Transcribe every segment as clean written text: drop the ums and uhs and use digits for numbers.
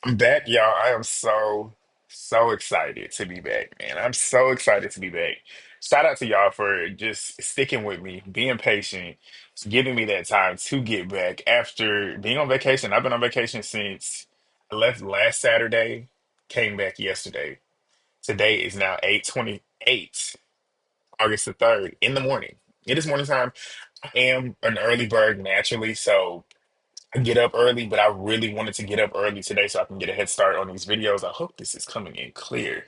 I'm back, y'all. I am so excited to be back, man. I'm so excited to be back. Shout out to y'all for just sticking with me, being patient, giving me that time to get back after being on vacation. I've been on vacation since I left last Saturday, came back yesterday. Today is now 8:28, August the 3rd, in the morning. It is morning time. I am an early bird naturally, so I get up early, but I really wanted to get up early today so I can get a head start on these videos. I hope this is coming in clear.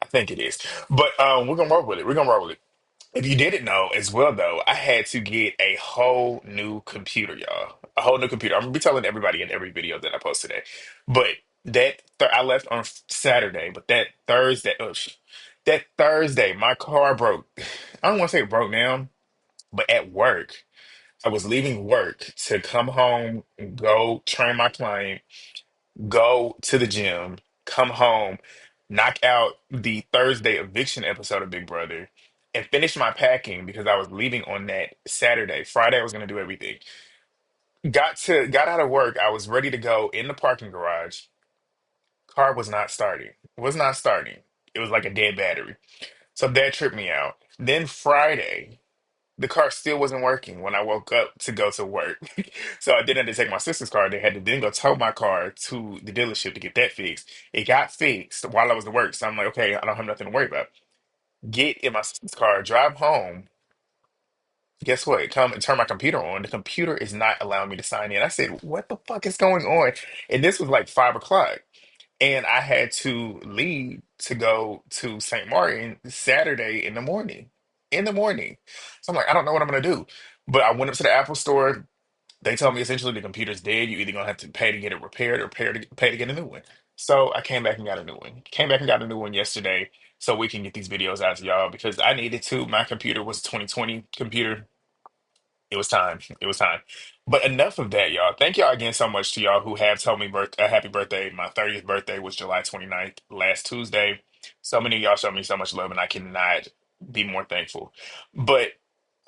I think it is. But we're gonna roll with it. We're gonna roll with it. If you didn't know as well, though, I had to get a whole new computer, y'all. A whole new computer. I'm gonna be telling everybody in every video that I post today. But I left on Saturday, but that Thursday, my car broke. I don't want to say it broke down, but at work. I was leaving work to come home, go train my client, go to the gym, come home, knock out the Thursday eviction episode of Big Brother, and finish my packing because I was leaving on that Saturday. Friday, I was going to do everything. Got out of work. I was ready to go in the parking garage. Car was not starting. Was not starting. It was like a dead battery. So that tripped me out. Then Friday. The car still wasn't working when I woke up to go to work. So I did have to take my sister's car. They had to then go tow my car to the dealership to get that fixed. It got fixed while I was at work. So I'm like, okay, I don't have nothing to worry about. Get in my sister's car, drive home. Guess what? Come and turn my computer on. The computer is not allowing me to sign in. I said, what the fuck is going on? And this was like 5 o'clock. And I had to leave to go to St. Martin Saturday in the morning. In the morning. So I'm like, I don't know what I'm gonna do. But I went up to the Apple store. They told me essentially the computer's dead. You're either gonna have to pay to get it repaired or pay to get a new one. So I came back and got a new one. Came back and got a new one yesterday so we can get these videos out to y'all because I needed to. My computer was a 2020 computer. It was time. It was time. But enough of that, y'all. Thank y'all again so much to y'all who have told me happy birthday. My 30th birthday was July 29th, last Tuesday. So many of y'all showed me so much love, and I cannot be more thankful. But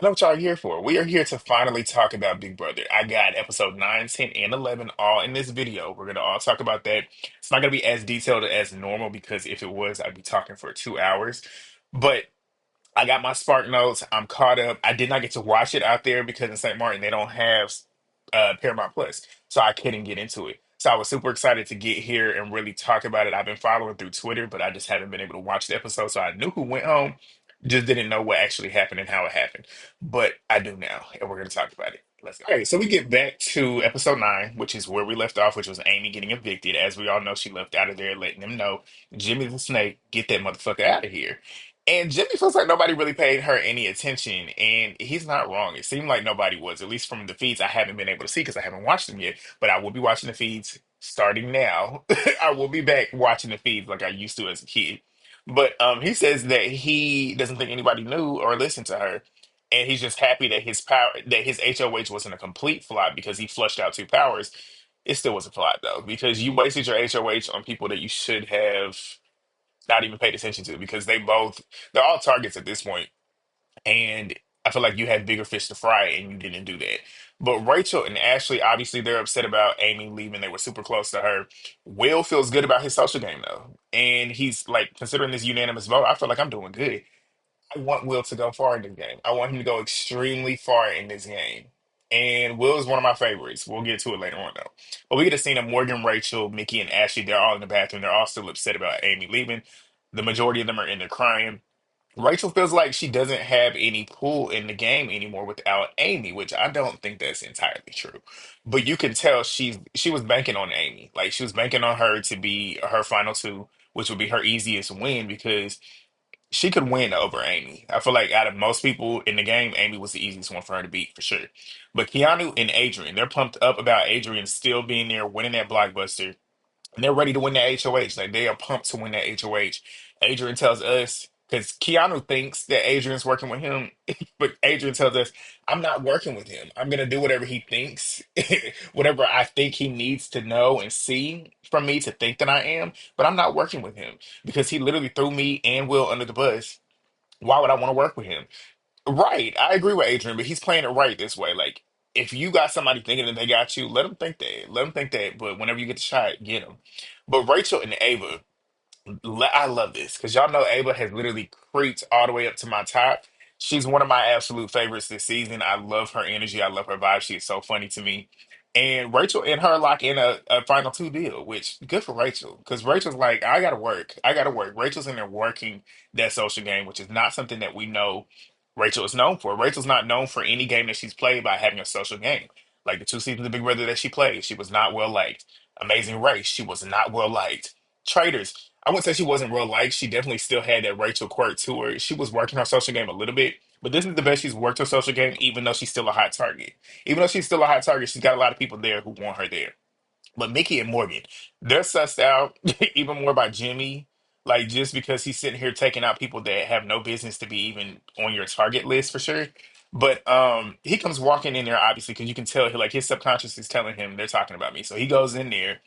I know what y'all are here for. We are here to finally talk about Big Brother. I got episode 9, 10, and 11 all in this video. We're going to all talk about that. It's not going to be as detailed as normal because if it was, I'd be talking for 2 hours. But I got my Spark Notes. I'm caught up. I did not get to watch it out there because in St. Martin they don't have Paramount Plus, so I couldn't get into it. So I was super excited to get here and really talk about it. I've been following through Twitter, but I just haven't been able to watch the episode. So I knew who went home, just didn't know what actually happened and how it happened. But I do now, and we're going to talk about it. Let's go. All right, so we get back to episode 9, which is where we left off, which was Amy getting evicted. As we all know, she left out of there, letting them know Jimmy the Snake, get that motherfucker out of here. And Jimmy feels like nobody really paid her any attention, and he's not wrong. It seemed like nobody was, at least from the feeds I haven't been able to see because I haven't watched them yet. But I will be watching the feeds starting now. I will be back watching the feeds like I used to as a kid. But he says that he doesn't think anybody knew or listened to her, and he's just happy that his HOH wasn't a complete flop because he flushed out two powers. It still was a flop though because you wasted your HOH on people that you should have not even paid attention to because they're all targets at this point, and I feel like you had bigger fish to fry and you didn't do that. But Rachel and Ashley, obviously, they're upset about Amy leaving. They were super close to her. Will feels good about his social game though, and he's like considering this unanimous vote. I feel like I'm doing good. I want Will to go far in this game. I want him to go extremely far in this game. And Will is one of my favorites. We'll get to it later on, though. But we get a scene of Morgan, Rachel, Mickey, and Ashley. They're all in the bathroom. They're all still upset about Amy leaving. The majority of them are in there crying. Rachel feels like she doesn't have any pull in the game anymore without Amy, which I don't think that's entirely true. But you can tell she was banking on Amy. Like she was banking on her to be her final two, which would be her easiest win because she could win over Amy. I feel like out of most people in the game, Amy was the easiest one for her to beat for sure. But Keanu and Adrian, they're pumped up about Adrian still being there, winning that blockbuster, and they're ready to win that HOH. Like they are pumped to win that HOH. Adrian tells us because Keanu thinks that Adrian's working with him, but Adrian tells us, "I'm not working with him. I'm gonna do whatever he thinks, whatever I think he needs to know and see from me to think that I am. But I'm not working with him because he literally threw me and Will under the bus. Why would I want to work with him?" Right, I agree with Adrian, but he's playing it right this way. Like. if you got somebody thinking that they got you, let them think that. Let them think that. But whenever you get the shot, get them. But Rachel and Ava. I love this because y'all know Ava has literally creeped all the way up to my top. She's one of my absolute favorites this season. I love her energy. I love her vibe. She is so funny to me. And Rachel and her lock in a final two deal, which good for Rachel because Rachel's like, I gotta work. I gotta work. Rachel's in there working that social game, which is not something that we know Rachel is known for. Rachel's not known for any game that she's played by having a social game. Like the two seasons of Big Brother that she played, she was not well liked. Amazing Race, she was not well liked. Traitors, I wouldn't say she wasn't real liked. She definitely still had that Rachel quirk to her. She was working her social game a little bit, but this is the best she's worked her social game, even though she's still a hot target. Even though she's still a hot target, she's got a lot of people there who want her there. But Mickey and Morgan, they're sussed out even more by Jimmy. Like just because he's sitting here taking out people that have no business to be even on your target list for sure. But he comes walking in there obviously because you can tell like his subconscious is telling him they're talking about me. So he goes in there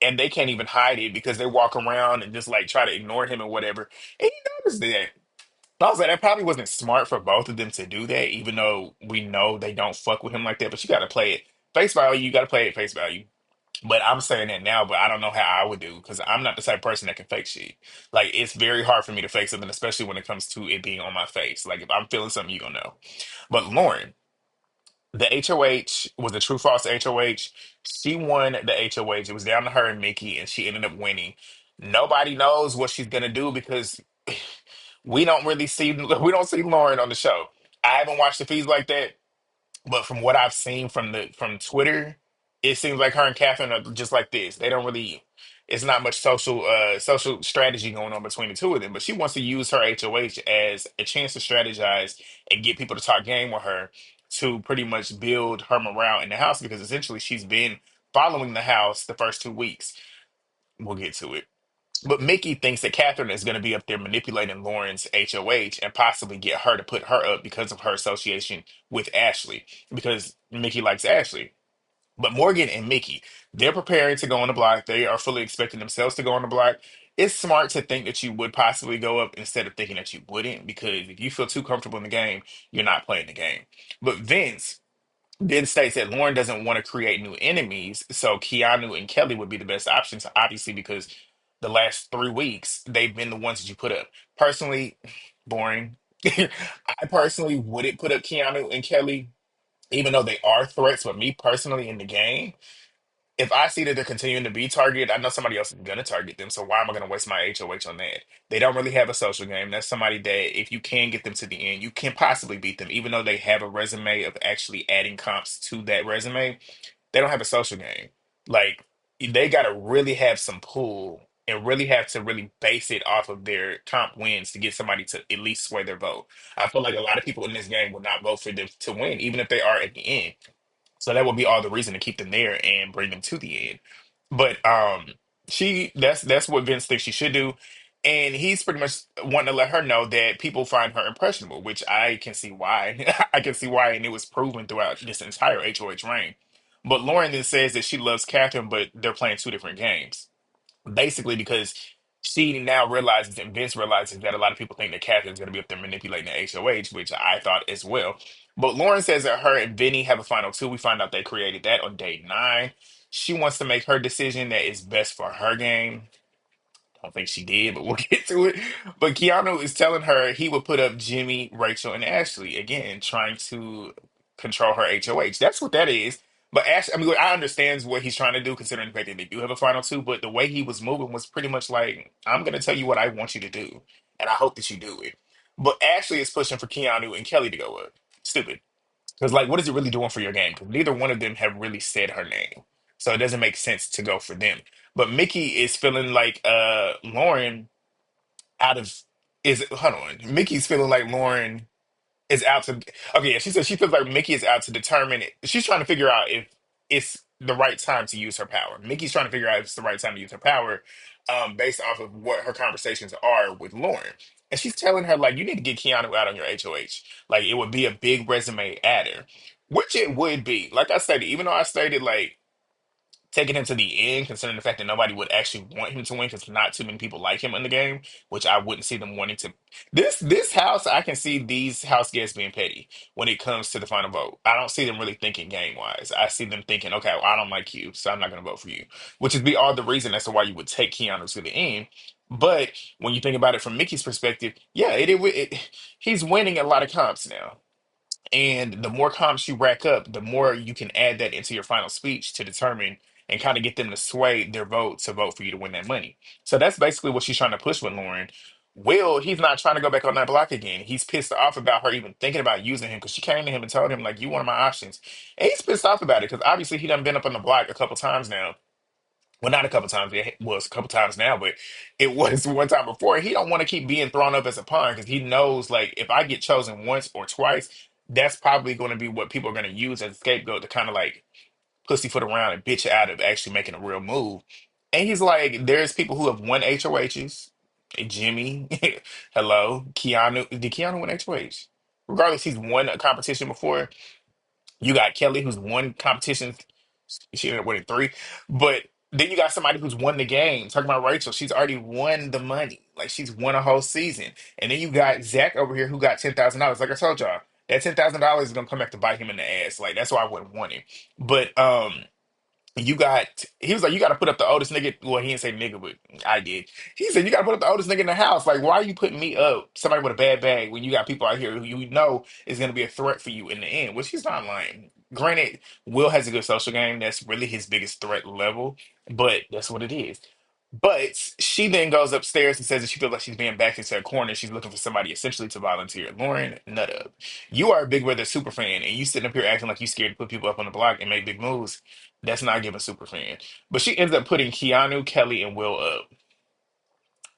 and they can't even hide it because they walk around and just like try to ignore him and whatever. And he noticed that. I was like, that probably wasn't smart for both of them to do that, even though we know they don't fuck with him like that. But you got to play it face value. You got to play it face value. But I'm saying that now, but I don't know how I would do because I'm not the type of person that can fake shit. Like it's very hard for me to fake something, especially when it comes to it being on my face. Like if I'm feeling something, you gonna know. But Lauren, the HOH was a true false HOH. She won the HOH. It was down to her and Mickey, and she ended up winning. Nobody knows what she's gonna do because we don't see Lauren on the show. I haven't watched the feeds like that, but from what I've seen from Twitter, it seems like her and Catherine are just like this. They don't really. It's not much social strategy going on between the two of them. But she wants to use her HOH as a chance to strategize and get people to talk game with her to pretty much build her morale in the house because essentially she's been following the house the first 2 weeks. We'll get to it. But Mickey thinks that Catherine is going to be up there manipulating Lauren's HOH and possibly get her to put her up because of her association with Ashley, because Mickey likes Ashley. But Morgan and Mickey, they're preparing to go on the block. They are fully expecting themselves to go on the block. It's smart to think that you would possibly go up instead of thinking that you wouldn't, because if you feel too comfortable in the game, you're not playing the game. But Vince then states that Lauren doesn't want to create new enemies, so Keanu and Kelley would be the best options, obviously, because the last 3 weeks they've been the ones that you put up. Personally, boring. I personally wouldn't put up Keanu and Kelley, even though they are threats. But me personally in the game, if I see that they're continuing to be targeted, I know somebody else is gonna target them. So why am I gonna waste my HOH on that? They don't really have a social game. That's somebody that if you can get them to the end, you can possibly beat them, even though they have a resume of actually adding comps to that resume. They don't have a social game. Like they gotta really have some pull and really have to really base it off of their comp wins to get somebody to at least sway their vote. I feel like a lot of people in this game will not vote for them to win, even if they are at the end. So that would be all the reason to keep them there and bring them to the end. But that's what Vince thinks she should do. And he's pretty much wanting to let her know that people find her impressionable, which I can see why. I can see why, and it was proven throughout this entire HOH reign. But Lauren then says that she loves Catherine, but they're playing two different games basically because she now realizes and Vince realizes that a lot of people think that Catherine's going to be up there manipulating the HOH, which I thought as well. But Lauren says that her and Vinny have a final two. We find out they created that on day 9. She wants to make her decision that is best for her game. I don't think she did, but we'll get to it. But Keanu is telling her he would put up Jimmy, Rachel, and Ashley again, trying to control her HOH. That's what that is. But Ash, I mean, I understand what he's trying to do, considering the fact that they do have a final two. But the way he was moving was pretty much like, "I'm going to tell you what I want you to do, and I hope that you do it." But Ashley is pushing for Keanu and Kelley to go up. Stupid. Because, like, what is it really doing for your game? Because neither one of them have really said her name. So it doesn't make sense to go for them. But Mickey is feeling like Lauren out of is hold on. Mickey's feeling like Lauren is out to okay, yeah, she said she feels like Mickey is out to determine it. She's trying to figure out if it's the right time to use her power. Mickey's trying to figure out if it's the right time to use her power, based off of what her conversations are with Lauren. And she's telling her, like, you need to get Keanu out on your HOH. Like, it would be a big resume adder, which it would be. Like I stated, even though I stated, like, taking him to the end, considering the fact that nobody would actually want him to win because not too many people like him in the game, which I wouldn't see them wanting to. This house, I can see these house guests being petty when it comes to the final vote. I don't see them really thinking game wise. I see them thinking, okay, well, I don't like you, so I'm not going to vote for you, which would be all the reason as to why you would take Keanu to the end. But when you think about it from Mickey's perspective, yeah, he's winning a lot of comps now. And the more comps you rack up, the more you can add that into your final speech to determine and kind of get them to sway their vote to vote for you to win that money. So that's basically what she's trying to push with Lauren. Will, he's not trying to go back on that block again. He's pissed off about her even thinking about using him because she came to him and told him, like, you one of my options. And he's pissed off about it because obviously he done been up on the block a couple times now. Well, not a couple times. It was a couple times now, but it was one time before. He don't want to keep being thrown up as a pawn because he knows, like, if I get chosen once or twice, that's probably going to be what people are going to use as a scapegoat to kind of like pussyfoot around and bitch out of actually making a real move. And he's like, there's people who have won HOHs. Jimmy, hello, Keanu. Did Keanu win HOH? Regardless, he's won a competition before. You got Kelly, who's won competitions. She ended up winning three. But then you got somebody who's won the game. Talking about Rachel, she's already won the money. Like she's won a whole season. And then you got Zach over here who got $10,000. Like I told y'all, that $10,000 is gonna come back to bite him in the ass. Like that's why I wouldn't want him. But you got he was like, you gotta put up the oldest nigga. Well, he didn't say nigga, but I did. He said, you gotta put up the oldest nigga in the house. Like, why are you putting me up, somebody with a bad bag, when you got people out here who you know is gonna be a threat for you in the end? Which he's not lying. Granted, Will has a good social game. That's really his biggest threat level, but that's what it is. But she then goes upstairs and says that she feels like she's being backed into a corner. She's looking for somebody essentially to volunteer. Lauren, nut up. You are a Big Brother super fan, and you sitting up here acting like you scared to put people up on the block and make big moves. That's not giving super fan. But she ends up putting Keanu, Kelly, and Will up.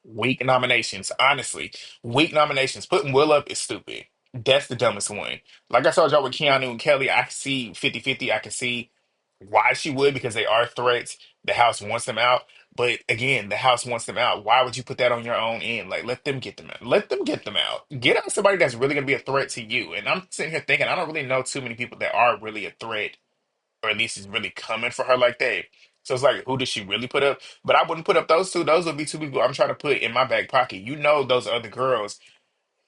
Weak nominations, honestly. Weak nominations. Putting Will up is stupid. That's the dumbest one. Like I told y'all with Keanu and Kelly, I can see 50-50. I can see why she would because they are threats. The house wants them out. But again, the house wants them out. Why would you put that on your own end? Like, let them get them out. Let them get them out. Get out somebody that's really going to be a threat to you. And I'm sitting here thinking, I don't really know too many people that are really a threat or at least is really coming for her like that. So it's like, who does she really put up? But I wouldn't put up those two. Those would be two people I'm trying to put in my back pocket. You know, those other girls,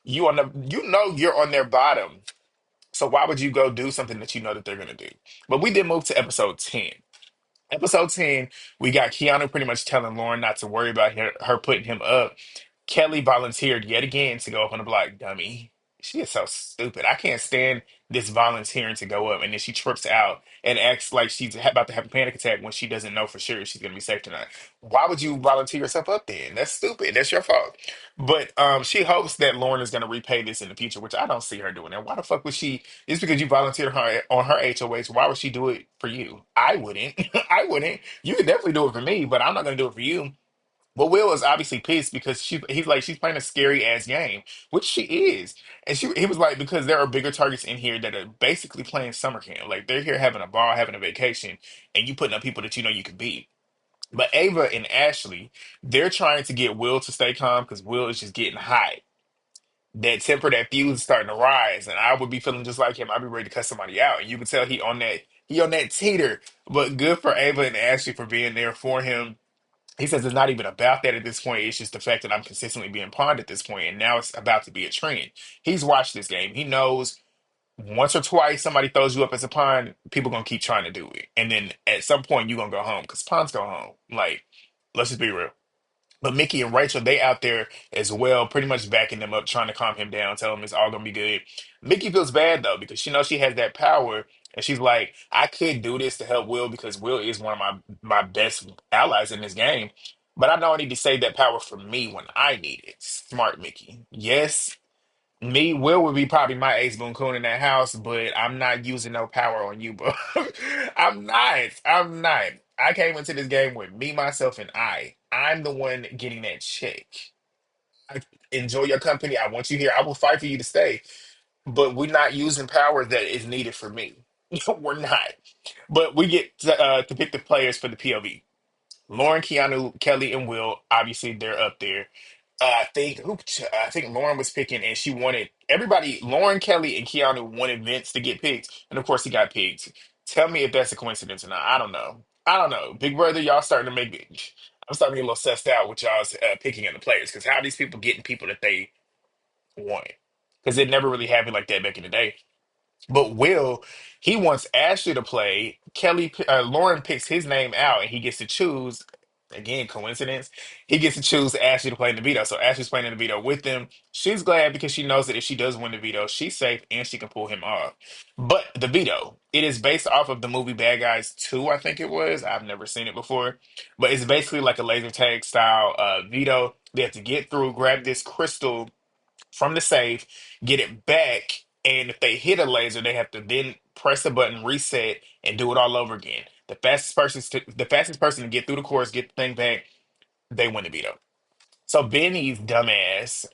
you know, you're on their bottom. So why would you go do something that you know that they're gonna do? But we did move to episode 10. Episode 10, we got Keanu pretty much telling Lauren not to worry about her putting him up. Kelly volunteered yet again to go up on the block, dummy. She is so stupid. I can't stand this volunteering to go up, and then she trips out and acts like she's about to have a panic attack when she doesn't know for sure if she's gonna be safe tonight. Why would you volunteer yourself up then? That's stupid. That's your fault. But she hopes that Lauren is gonna repay this in the future, which I don't see her doing. And why the fuck would she? Just because you volunteered her on her HOH, why would she do it for you? I wouldn't. I wouldn't. You could definitely do it for me, but I'm not gonna do it for you. But Will is obviously pissed because he's like she's playing a scary ass game, which she is. And he was like, because there are bigger targets in here that are basically playing summer camp. Like they're here having a ball, having a vacation, and you putting up people that you know you could beat. But Ava and Ashley, they're trying to get Will to stay calm because Will is just getting hot. That temper, that fuse is starting to rise. And I would be feeling just like him. I'd be ready to cut somebody out. And you can tell he on that teeter. But good for Ava and Ashley for being there for him. He says it's not even about that at this point. It's just the fact that I'm consistently being pawned at this point, and now it's about to be a trend. He's watched this game. He knows once or twice somebody throws you up as a pawn, people gonna keep trying to do it, and then at some point you gonna go home because pawns go home. Like, let's just be real. But Mickey and Rachel, they out there as well, pretty much backing them up, trying to calm him down, tell him it's all gonna be good. Mickey feels bad though because she knows she has that power, and she's like, I could do this to help Will because Will is one of my best allies in this game. But I know I need to save that power for me when I need it. Smart Mickey. Yes, me, Will would be probably my ace boon coon in that house, but I'm not using no power on you, bro. I'm not. I'm not. I came into this game with me, myself, and I. I'm the one getting that check. I enjoy your company. I want you here. I will fight for you to stay, but we're not using power that is needed for me. We're not. But we get to pick the players for the POV. Lauren, Keanu, Kelly, and Will. Obviously, they're up there. I think Lauren was picking, and she wanted everybody. Lauren, Kelly, and Keanu wanted Vince to get picked, and of course, he got picked. Tell me if that's a coincidence or not. I don't know. I don't know. Big Brother, y'all starting to make me. I'm starting to get a little sussed out with y'all's picking of the players because how are these people getting people that they want? Because it never really happened like that back in the day. But Will, he wants Ashley to play. Lauren picks his name out, and he gets to choose. Again, coincidence. He gets to choose Ashley to play in the veto. So Ashley's playing in the veto with them. She's glad because she knows that if she does win the veto, she's safe and she can pull him off. But the veto, it is based off of the movie Bad Guys 2, I think it was. I've never seen it before. But it's basically like a laser tag style veto. They have to get through, grab this crystal from the safe, get it back, and if they hit a laser, they have to then press the button, reset, and do it all over again. The fastest person to get through the course, get the thing back, they win the veto. So Benny's dumbass,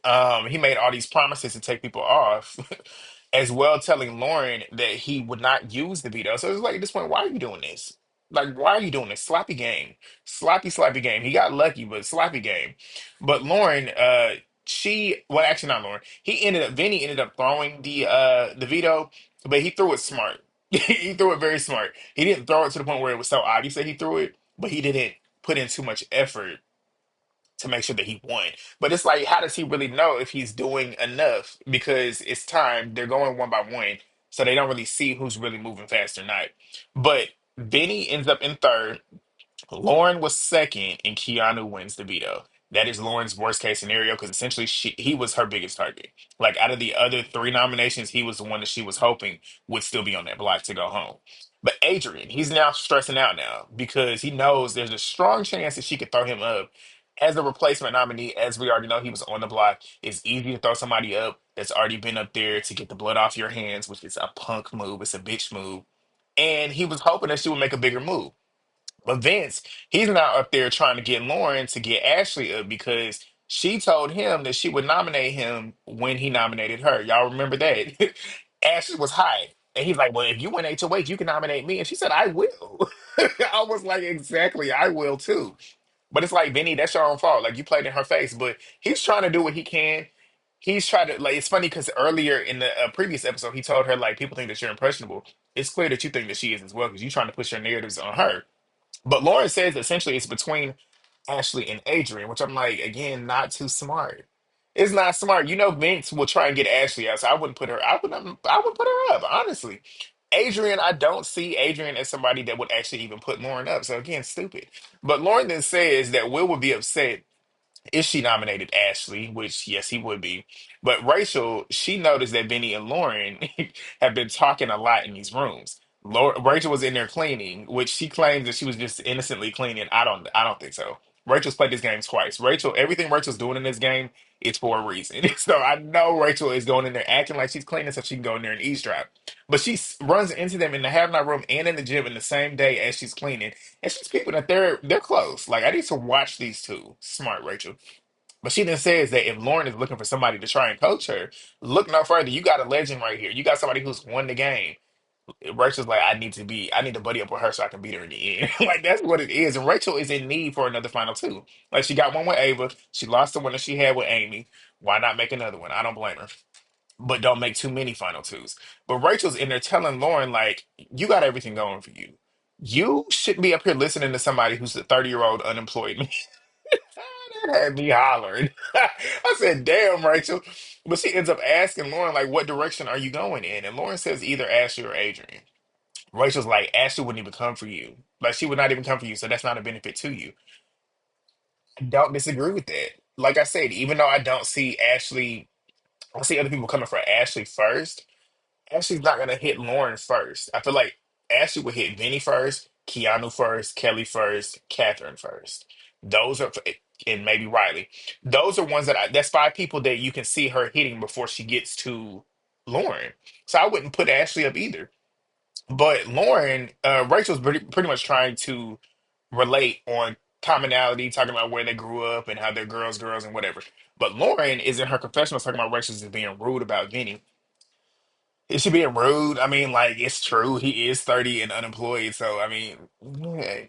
he made all these promises to take people off, as well telling Lauren that he would not use the veto. So it's like at this point, why are you doing this? Like, why are you doing this? Sloppy game. Sloppy game. He got lucky, but sloppy game. But Lauren, well, actually not Lauren. Vinny ended up throwing the veto, but he threw it smart. He threw it very smart. He didn't throw it to the point where it was so obvious that he threw it, but he didn't put in too much effort to make sure that he won. But it's like, how does he really know if he's doing enough? Because it's time, they're going one by one, so they don't really see who's really moving fast or not. But Benny ends up in third, Lauren was second, and Keanu wins the veto. That is Lauren's worst case scenario because essentially he was her biggest target. Like out of the other three nominations, he was the one that she was hoping would still be on that block to go home. But Adrian, he's now stressing out now because he knows there's a strong chance that she could throw him up as a replacement nominee. As we already know, he was on the block. It's easy to throw somebody up that's already been up there to get the blood off your hands, which is a punk move. It's a bitch move. And he was hoping that she would make a bigger move. But Vince, he's now up there trying to get Lauren to get Ashley up because she told him that she would nominate him when he nominated her. Y'all remember that? Ashley was high. And he's like, well, if you win HOH, you can nominate me. And she said, I will. I was like, exactly, I will too. But it's like, Vinny, that's your own fault. Like, you played in her face. But he's trying to do what he can. He's trying to, like, it's funny because earlier in the previous episode, he told her, like, people think that you're impressionable. It's clear that you think that she is as well because you're trying to push your narratives on her. But Lauren says essentially it's between Ashley and Adrian, which I'm like, again, not too smart. It's not smart. You know, Vince will try and get Ashley out, so I wouldn't put her. I would put her up, honestly. Adrian, I don't see Adrian as somebody that would actually even put Lauren up. So again, stupid. But Lauren then says that Will would be upset if she nominated Ashley, which yes, he would be. But Rachel, she noticed that Benny and Lauren have been talking a lot in these rooms. Rachel was in there cleaning, which she claims that she was just innocently cleaning. I don't think so. Rachel's played this game twice. Everything Rachel's doing in this game is for a reason. So I know Rachel is going in there acting like she's cleaning so she can go in there and eavesdrop. But she runs into them in the have not room and in the gym in the same day as she's cleaning. And she's people that they're close. Like I need to watch these two. Smart Rachel. But she then says that if Lauren is looking for somebody to try and coach her, look no further. You got a legend right here. You got somebody who's won the game. Rachel's like, I need to buddy up with her so I can beat her in the end. Like that's what it is. And Rachel is in need for another final two. Like she got one with Ava. She lost the one that she had with Amy. Why not make another one? I don't blame her. But don't make too many final twos. But Rachel's in there telling Lauren, like, you got everything going for you. You shouldn't be up here listening to somebody who's a 30-year-old unemployed. That had me hollering. I said, damn, Rachel. But she ends up asking Lauren, like, what direction are you going in? And Lauren says either Ashley or Adrian. Rachel's like, Ashley wouldn't even come for you. Like, she would not even come for you, so that's not a benefit to you. I don't disagree with that. Like I said, even though I don't see Ashley, I see other people coming for Ashley first. Ashley's not gonna hit Lauren first. I feel like Ashley would hit Vinny first, Keanu first, Kelly first, Catherine first. Those are, and maybe Riley. Those are ones that's five people that you can see her hitting before she gets to Lauren. So I wouldn't put Ashley up either. But Lauren, Rachel's pretty much trying to relate on commonality, talking about where they grew up and how they're girls, and whatever. But Lauren is in her confessional talking about Rachel's just being rude about Vinny. Is she being rude? I mean, like, it's true. He is 30 and unemployed. So, I mean, yeah.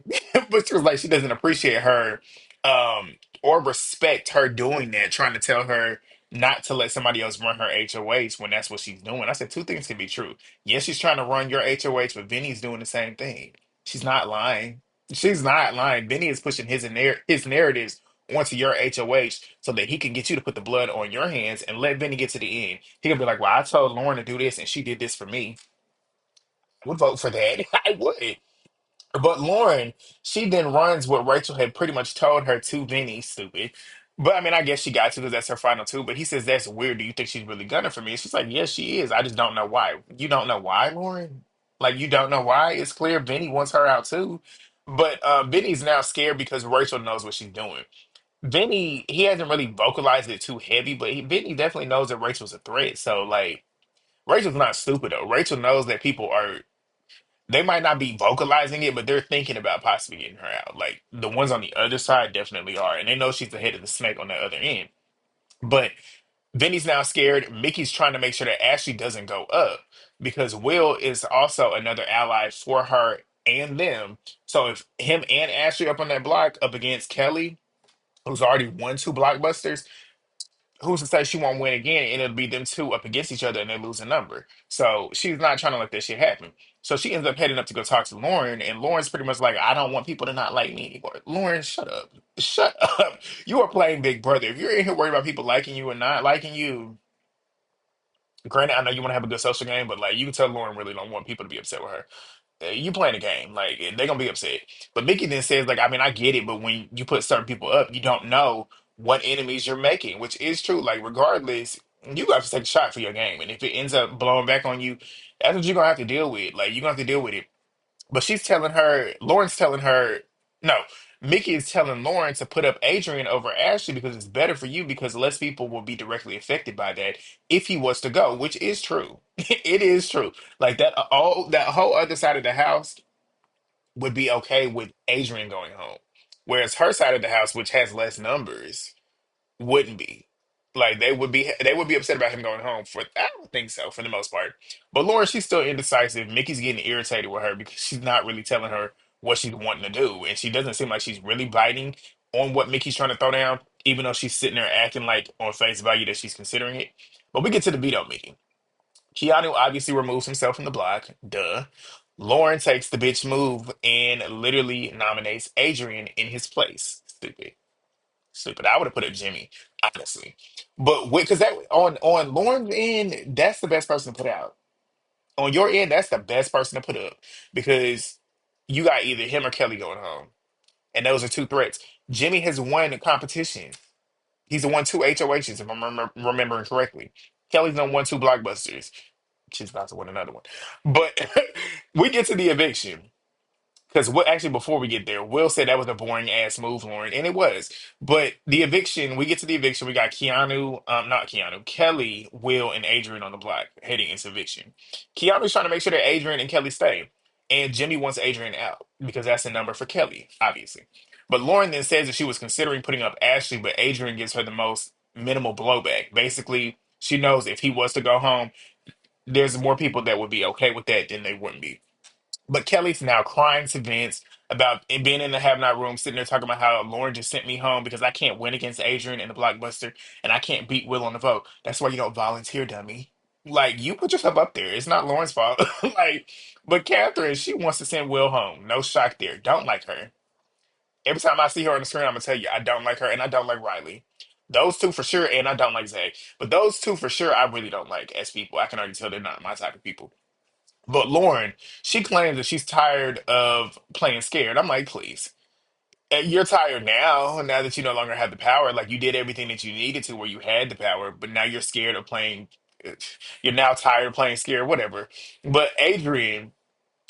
But she was like, she doesn't appreciate her or respect her doing that, trying to tell her not to let somebody else run her HOH when that's what she's doing. I said, two things can be true. Yes, she's trying to run your HOH, but Vinny's doing the same thing. She's not lying. She's not lying. Benny is pushing his narratives onto your HOH so that he can get you to put the blood on your hands and let Benny get to the end. He can be like, "Well, I told Lauren to do this and she did this for me." I would vote for that. I would. But Lauren, she then runs what Rachel had pretty much told her to Benny, stupid. But I mean, I guess she got to because that's her final two. But he says, "That's weird. Do you think she's really gunning for me?" And she's like, "Yes, she is. I just don't know why." You don't know why, Lauren? Like, you don't know why? It's clear Benny wants her out too. But Benny's now scared because Rachel knows what she's doing. Benny, he hasn't really vocalized it too heavy, but Benny definitely knows that Rachel's a threat. So, like, Rachel's not stupid, though. Rachel knows that people are they might not be vocalizing it, but they're thinking about possibly getting her out. Like the ones on the other side definitely are, and they know she's the head of the snake on the other end. But Vinny's now scared. Mickey's trying to make sure that Ashley doesn't go up because Will is also another ally for her and them. So if him and Ashley up on that block up against Kelly, who's already won two blockbusters, who's to say she won't win again and it'll be them two up against each other and they lose a number. So she's not trying to let that shit happen. So she ends up heading up to go talk to Lauren, and Lauren's pretty much like, I don't want people to not like me anymore. Lauren, shut up. Shut up. You are playing Big Brother. If you're in here worried about people liking you and not liking you, granted, I know you want to have a good social game, but like you can tell Lauren really don't want people to be upset with her. You playing a game, like they're gonna be upset. But Mickey then says, like, I mean, I get it, but when you put certain people up, you don't know what enemies you're making, which is true. Like, regardless, you got to take a shot for your game, and if it ends up blowing back on you, that's what you're gonna have to deal with. Like, you're gonna have to deal with it. But she's telling her, Lauren's telling her, no, Mickey is telling Lauren to put up Adrian over Ashley because it's better for you because less people will be directly affected by that if he was to go, which is true. It is true. Like that, all that whole other side of the house would be okay with Adrian going home, whereas her side of the house, which has less numbers, wouldn't be. Like they would be upset about him going home for I don't think so for the most part. But Lauren, she's still indecisive. Mickey's getting irritated with her because she's not really telling her what she's wanting to do. And she doesn't seem like she's really biting on what Mickey's trying to throw down, even though she's sitting there acting like on face value that she's considering it. But we get to the veto meeting. Keanu obviously removes himself from the block. Duh. Lauren takes the bitch move and literally nominates Adrian in his place. Stupid. Stupid. I would have put up Jimmy, honestly. But because that on Lauren's end, that's the best person to put out. On your end, that's the best person to put up because you got either him or Kelly going home, and those are two threats. Jimmy has won the competition. He's won two HOHs, if I'm remembering correctly. Kelly's done won two blockbusters. She's about to win another one. But we get to the eviction. Because what actually before we get there, Will said that was a boring ass move, Lauren, and it was. But the eviction, we get to the eviction. We got Keanu, not Keanu, Kelly, Will, and Adrian on the block heading into eviction. Keanu's trying to make sure that Adrian and Kelly stay, and Jimmy wants Adrian out because that's the number for Kelly, obviously. But Lauren then says that she was considering putting up Ashley, but Adrian gives her the most minimal blowback. Basically, she knows if he was to go home, there's more people that would be okay with that than they wouldn't be. But Kelly's now crying to Vince about it being in the have not room, sitting there talking about how Lauren just sent me home because I can't win against Adrian in the blockbuster and I can't beat Will on the vote. That's why you don't volunteer, dummy. Like, you put yourself up there. It's not Lauren's fault. Like, but Catherine, she wants to send Will home. No shock there. Don't like her. Every time I see her on the screen, I'm gonna tell you I don't like her and I don't like Riley. Those two for sure, and I don't like Zach. But those two for sure, I really don't like as people. I can already tell they're not my type of people. But Lauren, she claims that she's tired of playing scared. I'm like, please. You're tired now that you no longer have the power. Like you did everything that you needed to where you had the power, but now you're scared of playing. You're now tired of playing scared, whatever. But Adrian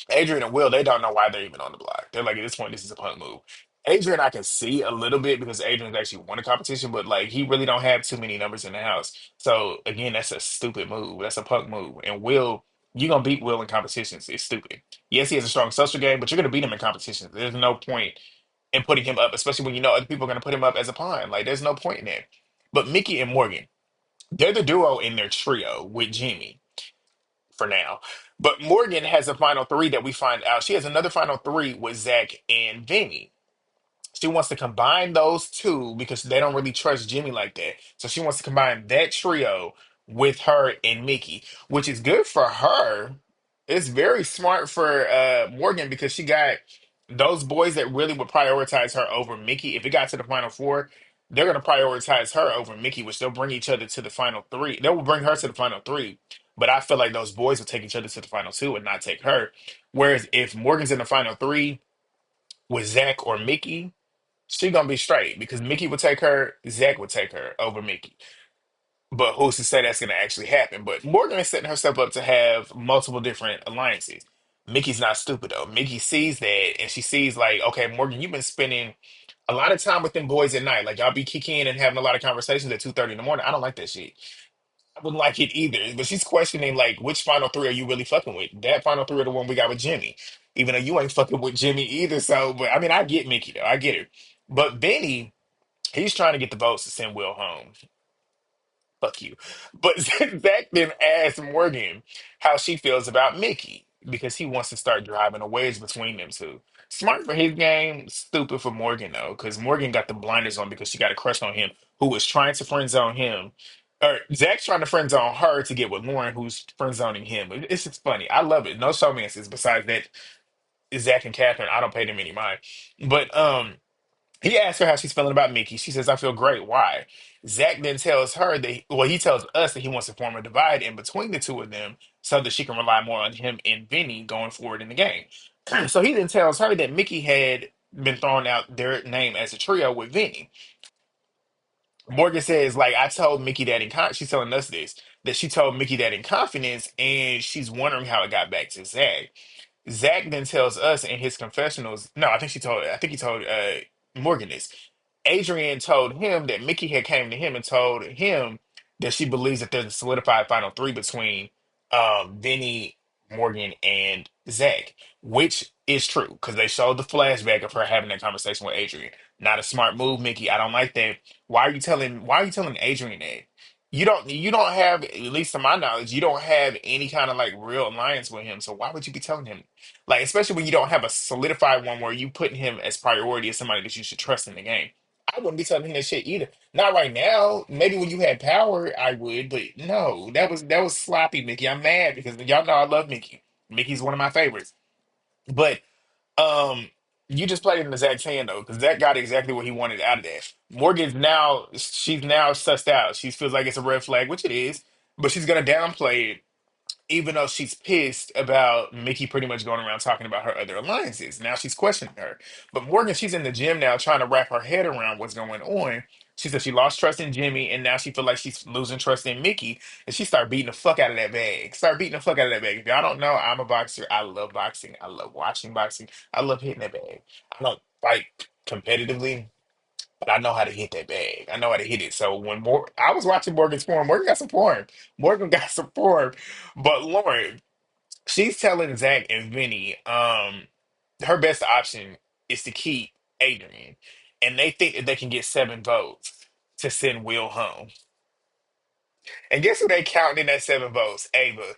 and Will, they don't know why they're even on the block. They're like, at this point, this is a punk move. Adrian, I can see a little bit because Adrian's actually won a competition, but like he really don't have too many numbers in the house. So again, that's a stupid move. That's a punk move. And Will, you're gonna beat Will in competitions. It's stupid. Yes, he has a strong social game, but you're gonna beat him in competitions. There's no point in putting him up, especially when you know other people are gonna put him up as a pawn. Like there's no point in that. But Mickey and Morgan, they're the duo in their trio with Jimmy for now. But Morgan has a final three that we find out. She has another final three with Zach and Vinny. She wants to combine those two because they don't really trust Jimmy like that. So she wants to combine that trio with her and Mickey, which is good for her. It's very smart for Morgan because she got those boys that really would prioritize her over Mickey, if it got to the final four, they're going to prioritize her over Mickey, which they'll bring each other to the final three. They will bring her to the final three, but I feel like those boys will take each other to the final two and not take her. Whereas if Morgan's in the final three with Zach or Mickey, she gonna be straight because Mickey would take her, Zach would take her over Mickey. But who's to say that's going to actually happen? But Morgan is setting herself up to have multiple different alliances. Mickey's not stupid though. Mickey sees that and she sees like, okay, Morgan, you've been spending a lot of time with them boys at night. Like y'all be kicking and having a lot of conversations at 2:30 in the morning. I don't like that shit. I wouldn't like it either. But she's questioning like which final three are you really fucking with? That final three or the one we got with Jimmy. Even though you ain't fucking with Jimmy either. So, but I mean, I get Mickey though. I get her. But Benny, he's trying to get the votes to send Will home. Fuck you. But Zach then asked Morgan how she feels about Mickey because he wants to start driving a wedge between them two. Smart for his game, stupid for Morgan though, because Morgan got the blinders on because she got a crush on him who was trying to friend zone him. Or Zach's trying to friend zone her to get with Lauren, who's friend zoning him. It's just funny. I love it. No showmances besides that. Zach and Catherine, I don't pay them any mind. But he asked her how she's feeling about Mickey. She says, I feel great. Why? Zach then tells her that, well, he tells us that he wants to form a divide in between the two of them so that she can rely more on him and Vinny going forward in the game. So he then tells her that Mickey had been throwing out their name as a trio with Vinny. Morgan says, like, I told Mickey that she's telling us this, that she told Mickey that in confidence, and she's wondering how it got back to Zach. Zach then tells us in his confessionals, no, I think he told Morgan this. Adrian told him that Mickey had came to him and told him that she believes that there's a solidified final three between Vinny, Morgan, and Zach, which is true because they showed the flashback of her having that conversation with Adrian. Not a smart move, Mickey. I don't like that. Why are you telling Adrian that? You don't have, at least to my knowledge, you don't have any kind of like real alliance with him. So why would you be telling him? Like, especially when you don't have a solidified one where you putting him as priority as somebody that you should trust in the game. I wouldn't be telling him that shit either. Not right now. Maybe when you had power, I would, but no, that was sloppy, Mickey. I'm mad because y'all know I love Mickey. Mickey's one of my favorites. But um, you just played in the Zach's hand though, because Zach got exactly what he wanted out of that. She's now sussed out. She feels like it's a red flag, which it is, but she's gonna downplay it even though she's pissed about Mickey pretty much going around talking about her other alliances. Now she's questioning her. But Morgan, she's in the gym now trying to wrap her head around what's going on. She said she lost trust in Jimmy and now she feel like she's losing trust in Mickey. And she started beating the fuck out of that bag. Start beating the fuck out of that bag. If y'all don't know, I'm a boxer. I love boxing. I love watching boxing. I love hitting that bag. I don't fight competitively, but I know how to hit that bag. I know how to hit it. So I was watching Morgan's form, Morgan got some form. Morgan got some form. But Lauren, she's telling Zach and Vinny, her best option is to keep Adrian. And they think that they can get 7 votes to send Will home. And guess who they counting in that 7 votes? Ava.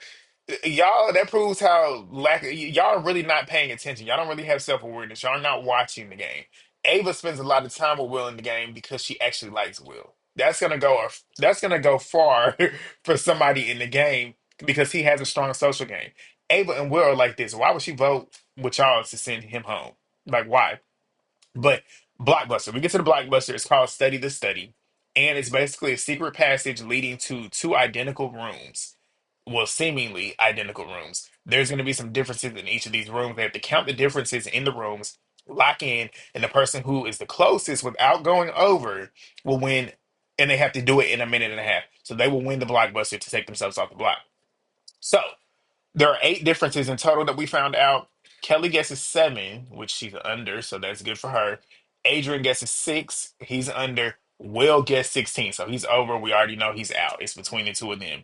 Y'all, that proves how y'all are really not paying attention. Y'all don't really have self-awareness. Y'all are not watching the game. Ava spends a lot of time with Will in the game because she actually likes Will. That's gonna go far for somebody in the game because he has a strong social game. Ava and Will are like this. Why would she vote with y'all to send him home? Like why? But Blockbuster, we get to the Blockbuster. It's called Study the Study, and it's basically a secret passage leading to two identical rooms. Well, seemingly identical rooms. There's going to be some differences in each of these rooms. They have to count the differences in the rooms, lock in, and the person who is the closest without going over will win. And they have to do it in a minute and a half. So they will win the Blockbuster to take themselves off the block. So there are 8 differences in total that we found out. Kelly guesses 7, which she's under, so that's good for her. Adrian guesses 6, he's under. Will guess 16, so he's over. We already know he's out. It's between the two of them.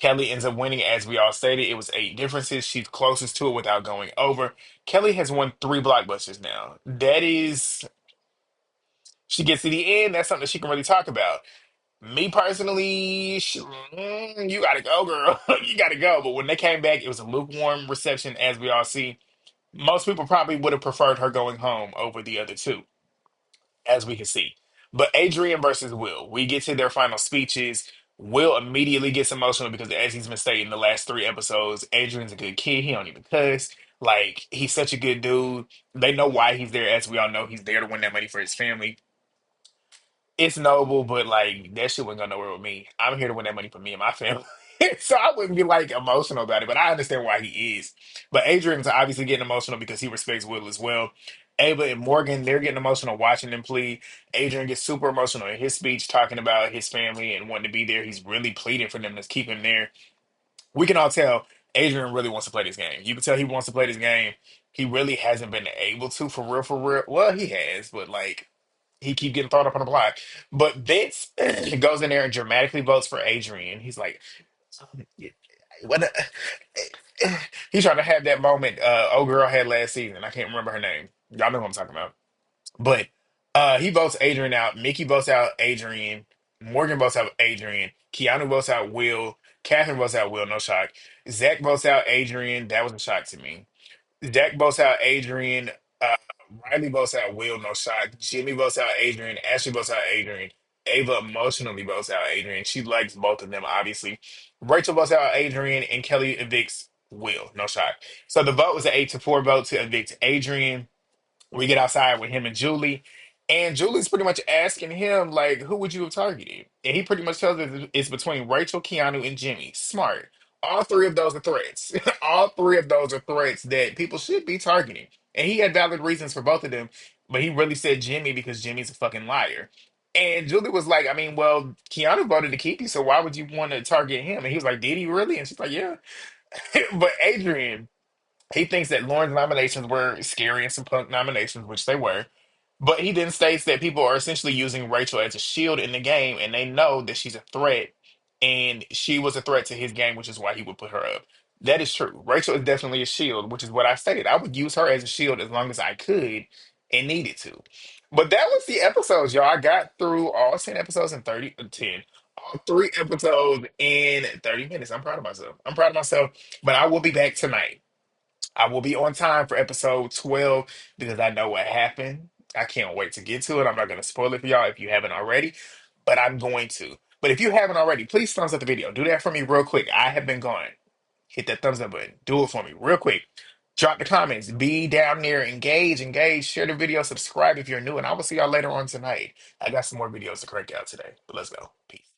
Kelly ends up winning, as we all stated. It was 8 differences. She's closest to it without going over. Kelly has won 3 blockbusters now. That is, she gets to the end. That's something she can really talk about. Me personally, you gotta go, girl. You gotta go. But when they came back, it was a lukewarm reception, as we all see. Most people probably would have preferred her going home over the other two, as we can see. But Adrian versus Will, we get to their final speeches. Will immediately gets emotional because, as he's been stating the last 3 episodes, Adrian's a good kid. He don't even cuss. Like, he's such a good dude. They know why he's there. As we all know, he's there to win that money for his family. It's noble, but like that shit wasn't going nowhere with me. I'm here to win that money for me and my family. So I wouldn't be like emotional about it, but I understand why he is. But Adrian's obviously getting emotional because he respects Will as well. Ava and Morgan, they're getting emotional watching them plead. Adrian gets super emotional in his speech, talking about his family and wanting to be there. He's really pleading for them to keep him there. We can all tell Adrian really wants to play this game. You can tell he wants to play this game. He really hasn't been able to for real, for real. Well, he has, but like he keep getting thrown up on the block. But Vince goes in there and dramatically votes for Adrian. He's like, what? He's trying to have that moment old girl had last season. I can't remember her name. Y'all know what I'm talking about. But he votes Adrian out. Mickey votes out Adrian. Morgan votes out Adrian. Keanu votes out Will. Catherine votes out Will. No shock. Zach votes out Adrian. That was a shock to me. Zach votes out Adrian. Uh, Riley votes out Will. No shock. Jimmy votes out Adrian. Ashley votes out Adrian. Ava emotionally votes out Adrian. She likes both of them, obviously. Rachel votes out Adrian, and Kelly evicts Will. No shock. So the vote was an 8-4 vote to evict Adrian. We get outside with him and Julie, and Julie's pretty much asking him, like, who would you have targeted? And he pretty much tells us it's between Rachel, Keanu, and Jimmy. Smart. All three of those are threats. All three of those are threats that people should be targeting. And he had valid reasons for both of them, but he really said Jimmy because Jimmy's a fucking liar. And Julie was like, I mean, well, Keanu voted to keep you, so why would you want to target him? And he was like, did he really? And she's like, yeah. But Adrian, he thinks that Lauren's nominations were scary and some punk nominations, which they were. But he then states that people are essentially using Rachel as a shield in the game, and they know that she's a threat, and she was a threat to his game, which is why he would put her up. That is true. Rachel is definitely a shield, which is what I stated. I would use her as a shield as long as I could and needed to. But that was the episodes, y'all. I got through all 10 episodes in 10, all three episodes in 30 minutes. I'm proud of myself. I'm proud of myself, but I will be back tonight. I will be on time for episode 12 because I know what happened. I can't wait to get to it. I'm not going to spoil it for y'all if you haven't already, but I'm going to. But if you haven't already, please thumbs up the video. Do that for me real quick. I have been gone. Hit that thumbs up button. Do it for me real quick. Drop the comments. Be down there. Engage, engage. Share the video. Subscribe if you're new. And I will see y'all later on tonight. I got some more videos to crank out today. But let's go. Peace.